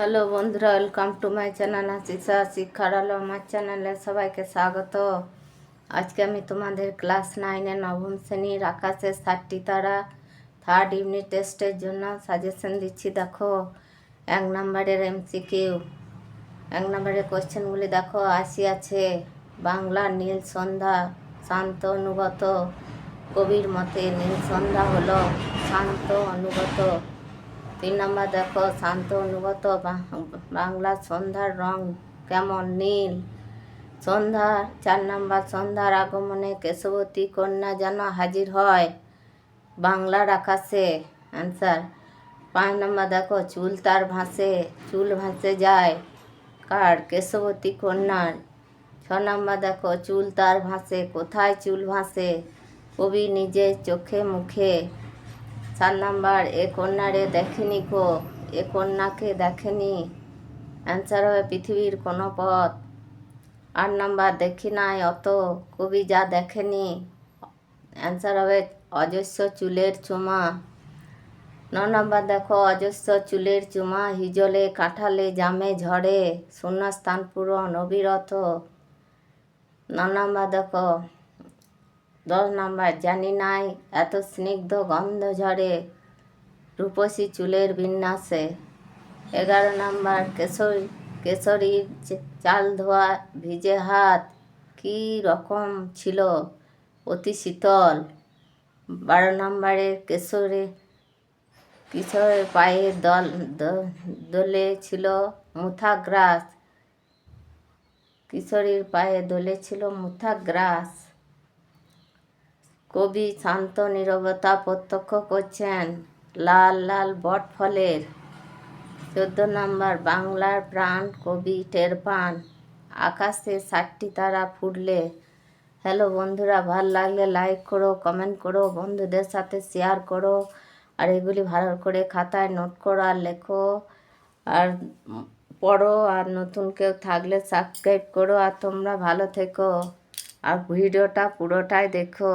Hello বন্ধুরা, welcome to my channel হাসিসা শিক্ষার আলো। আমার চ্যানেলে সবাইকে স্বাগত। আজকে আমি তোমাদের ক্লাস 9-এ নবম শ্রেণীর আকাশের 7টি তারা থার্ড ইউনিট টেস্টের জন্য সাজেশন দিচ্ছি। দেখো 1 নম্বরের এমসিকিউ। 1 নম্বরের কোশ্চেনগুলি দেখো। আছে বাংলা নীল সন্ধ্যা শান্ত অনুগত। কবির মতে নীল সন্ধ্যা হলো শান্ত অনুগত। 3 নম্বর দেখো, শান্ত অনুগত বাংলা সন্ধ্যার রং কেমন? নীল। সন্ধ্যা 4 নম্বর, সন্ধ্যার আগমনে কেশবতী কন্যা যেন হাজির হয় বাংলার আকাশে। অ্যান্সার। 5 নম্বর দেখো, চুল তার ভাসে, চুল ভাসে যায় কার? কেশবতী কন্যার। 6 নম্বর দেখো, চুল তার ভাসে, কোথায় চুল ভাসে? কবি নিজের চোখে মুখে। 7 নম্বর, এ কন্যারে দেখেনি গো, এ কন্যাকে দেখেনি। অ্যান্সার হবে পৃথিবীর কোনো পথ। 8 নম্বর, দেখি নাই অত, কবি যা দেখেনি। অ্যান্সার হবে অজস্র চুলের চুমা। 9 নম্বর দেখো, অজস্র চুলের চুমা হিজলে কাঁঠালে জামে ঝরে, শূন্যস্থান পূরণ অবিরত। 9 নম্বর দেখো। 10 নম্বর, জানি নাই এত স্নিগ্ধ গন্ধ ঝরে, রূপসী চুলের বিন্যাসে। 11 নম্বর, কেশরীর চাল ধোয়া ভিজে হাত কি রকম ছিল? অতি শীতল। 12 নম্বরে, কিশোরের পায়ে দোলে ছিল মুথা গ্রাস। কিশোরীর পায়ে দোলে ছিল মুথা গ্রাস। কবি শান্ত নীরবতা প্রত্যক্ষ করছেন লাল লাল বট ফলের। 14 নম্বর, বাংলার প্রাণ কবি টের পান আকাশে 7টি তারা ফুটলে। হ্যালো বন্ধুরা, ভালো লাগলে লাইক করো, কমেন্ট করো, বন্ধুদের সাথে শেয়ার করো, আর এগুলি ভালো করে খাতায় নোট করো আর লেখো আর পড়ো। আর নতুন কেউ থাকলে সাবস্ক্রাইব করো। আর তোমরা ভালো থেকো আর ভিডিওটা পুরোটাই দেখো।